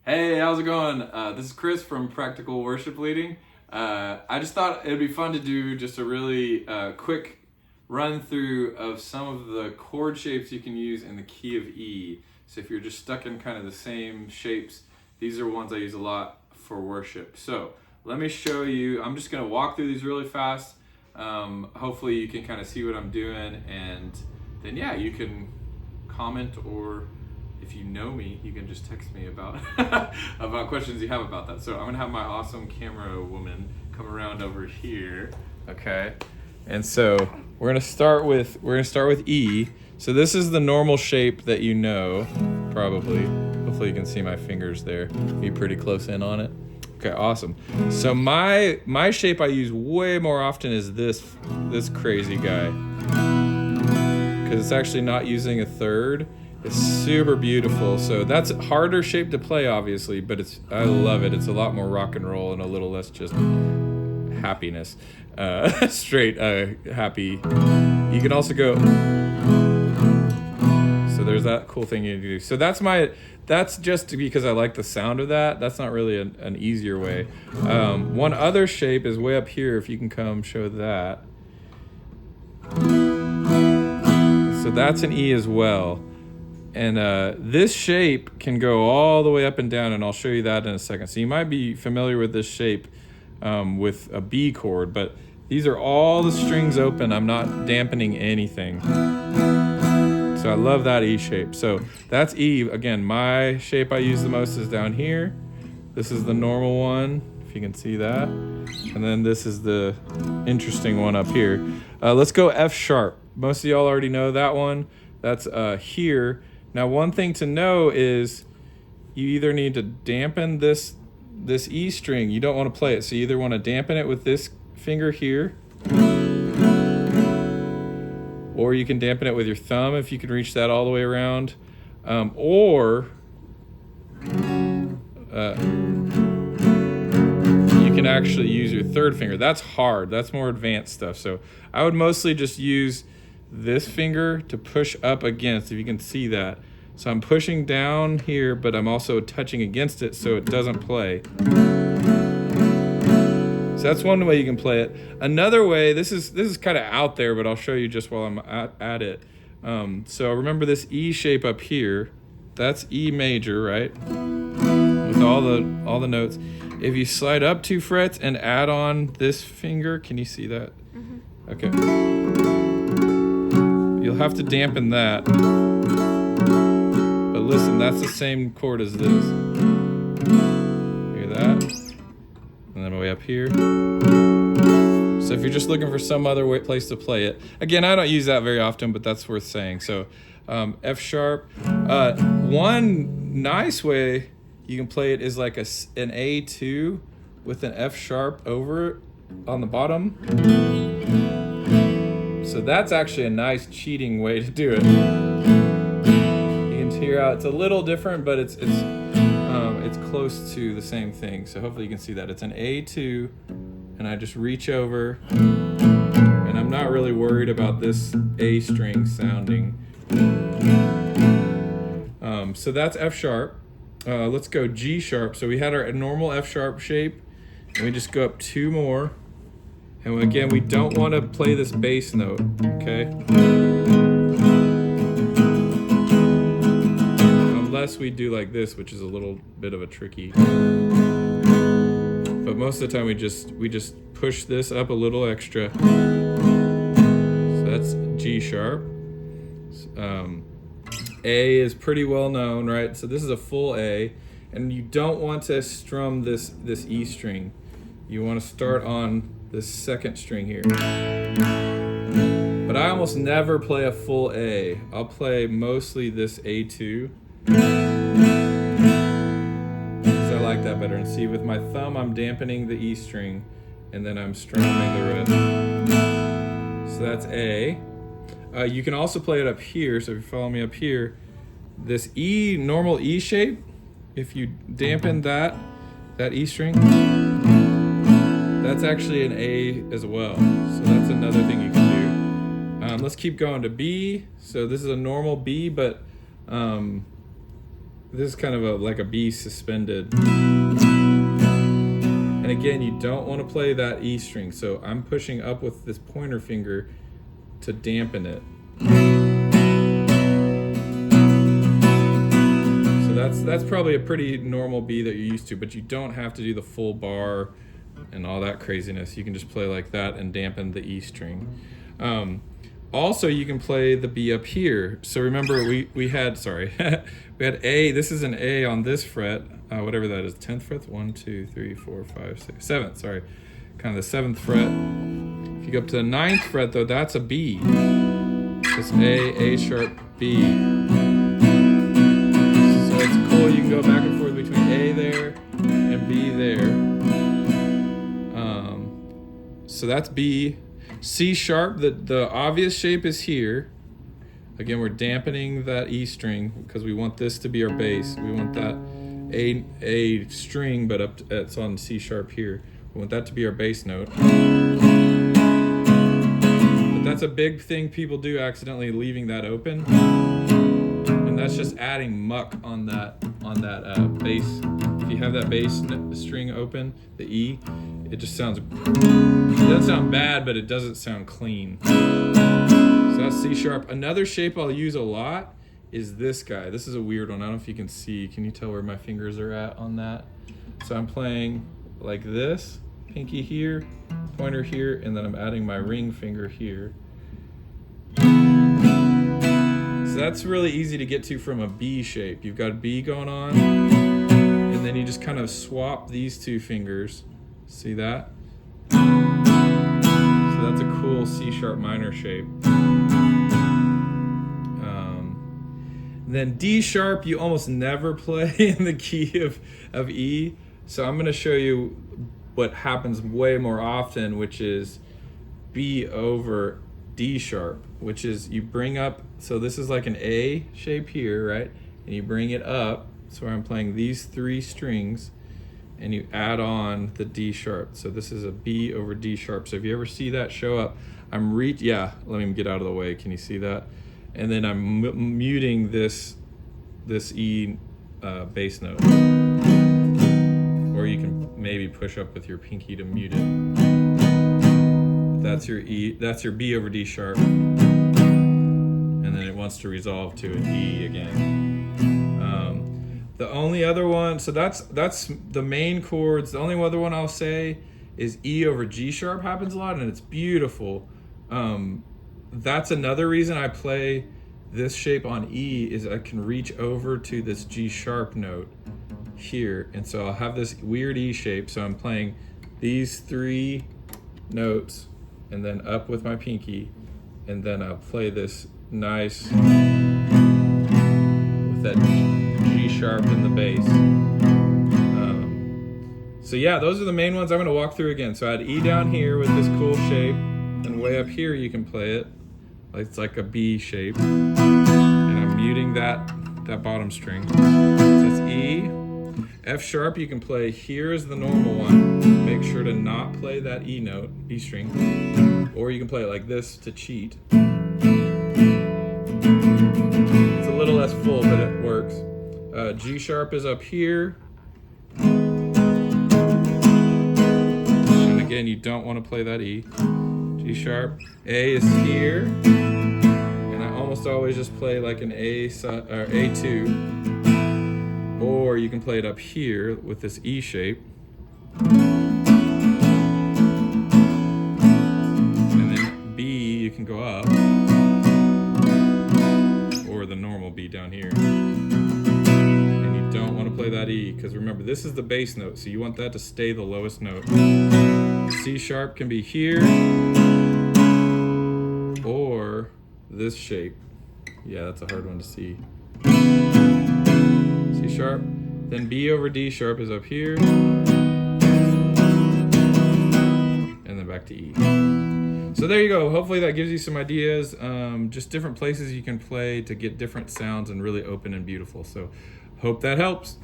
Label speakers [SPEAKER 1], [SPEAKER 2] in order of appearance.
[SPEAKER 1] Hey, how's it going? This is Chris from Practical Worship Leading. I just thought it'd be fun to do just a really quick run through of some of the chord shapes you can use in the key of E. So if you're just stuck in kind of the same shapes, these are ones I use a lot for worship. So let me show you. I'm just going to walk through these really fast. Hopefully you can kind of see what I'm doing, and then yeah, you can comment, or if you know me, you can just text me about about questions you have about that. So I'm gonna have my awesome camera woman come around over here. Okay. And so we're gonna start with E. So this is the normal shape that you know, probably. Hopefully you can see my fingers there. Be pretty close in on it. Okay, awesome. So my shape I use way more often is this crazy guy, because it's actually not using a third. It's super beautiful. So that's a harder shape to play, obviously, but I love it. It's a lot more rock and roll and a little less just happiness. Straight happy. You can also go. So there's that cool thing you can do. So that's just because I like the sound of that. That's not really an easier way. One other shape is way up here. If you can come show that. So that's an E as well. And this shape can go all the way up and down, and I'll show you that in a second. So you might be familiar with this shape with a B chord, but these are all the strings open. I'm not dampening anything. So I love that E shape. So that's E. Again, my shape I use the most is down here. This is the normal one, if you can see that. And then this is the interesting one up here. Let's go F sharp. Most of y'all already know that one. That's here. Now, one thing to know is you either need to dampen this E string. You don't want to play it, so you either want to dampen it with this finger here, or you can dampen it with your thumb if you can reach that all the way around, or you can actually use your third finger. That's hard. That's more advanced stuff. So I would mostly just use this finger to push up against, if you can see that. So I'm pushing down here, but I'm also touching against it so it doesn't play. So that's one way you can play it. Another way, this is kind of out there, but I'll show you just while I'm at it. So remember this E shape up here. That's E major, right? With all the notes. If you slide up 2 frets and add on this finger, can you see that? Mm-hmm. Okay. You'll have to dampen that. But listen, that's the same chord as this. Hear that? And then way up here. So if you're just looking for some other place to play it, again, I don't use that very often, but that's worth saying. So F sharp. One nice way you can play it is like an A2 with an F sharp over it on the bottom. So that's actually a nice cheating way to do it. You can hear how it's a little different, but it's close to the same thing. So hopefully you can see that. It's an A2, and I just reach over, and I'm not really worried about this A string sounding. So that's F sharp. Let's go G sharp. So we had our normal F sharp shape, and we just go up 2 more. And again, we don't want to play this bass note, okay? Unless we do like this, which is a little bit of a tricky. But most of the time we just push this up a little extra. So that's G sharp. A is pretty well known, right? So this is a full A, and you don't want to strum this E string. You want to start on the second string here. But I almost never play a full A. I'll play mostly this A2. Because I like that better. And see, with my thumb, I'm dampening the E string, and then I'm strumming the rest. So that's A. You can also play it up here. So if you follow me up here, this E, normal E shape, if you dampen that E string, that's actually an A as well. So that's another thing you can do. Let's keep going to B. So this is a normal B, but This is kind of like a B suspended. And again, you don't want to play that E string, so I'm pushing up with this pointer finger to dampen it. So that's probably a pretty normal B that you're used to, but you don't have to do the full bar and all that craziness. You can just play like that and dampen the E string. Also, you can play the B up here. So remember, we had, sorry, we had A. This is an A on this fret, whatever that is, 10th fret. 1, 2, 3, 4, 5, 6, 7th. Sorry, kind of the 7th fret. If you go up to the 9th fret, though, that's a B. It's A sharp, B. So it's cool. You can go back and forth between A there and B there. So that's B. C sharp, the obvious shape is here. Again, we're dampening that E string because we want this to be our bass. We want that A string, but it's on C sharp here. We want that to be our bass note. But that's a big thing people do, accidentally leaving that open. And that's just adding muck on that bass. If you have that bass string open, the E, it just sounds, it doesn't sound bad, but it doesn't sound clean. So that's C sharp. Another shape I'll use a lot is this guy. This is a weird one. I don't know if you can see. Can you tell where my fingers are at on that? So I'm playing like this, pinky here, pointer here, and then I'm adding my ring finger here. So that's really easy to get to from a B shape. You've got a B going on, and then you just kind of swap these two fingers. See that? So that's a cool C sharp minor shape. Then D sharp, you almost never play in the key of E. So I'm going to show you what happens way more often, which is B over D sharp, which is you bring up, so this is like an A shape here, right? And you bring it up, so I'm playing these 3 strings, and you add on the D sharp. So this is a B over D sharp. So if you ever see that show up, let me get out of the way. Can you see that? And then I'm muting this E bass note. Or you can maybe push up with your pinky to mute it. That's your E, that's your B over D sharp. And then it wants to resolve to an E again. The only other one, so that's the main chords. The only other one I'll say is E over G sharp happens a lot, and it's beautiful. That's another reason I play this shape on E, is I can reach over to this G sharp note here. And so I'll have this weird E shape. So I'm playing these 3 notes and then up with my pinky, and then I'll play this nice with that G sharp in the bass. So yeah, those are the main ones I'm going to walk through again. So I had E down here with this cool shape, and way up here you can play it like it's like a B shape, and I'm muting that bottom string. So it's E. F sharp you can play here is the normal one. Make sure to not play that E note, E string, or you can play it like this to cheat. It's a little less full, but it works. G sharp is up here. And again, you don't want to play that E. G sharp. A is here. And I almost always just play like an A2. Or you can play it up here with this E shape. And then B, you can go up. Or the normal B down here. And you don't want to play that E, because remember, this is the bass note, so you want that to stay the lowest note. C sharp can be here, or this shape. Yeah, that's a hard one to see. C sharp, then B over D sharp is up here, and then back to E. So there you go. Hopefully that gives you some ideas, just different places you can play to get different sounds and really open and beautiful. So hope that helps.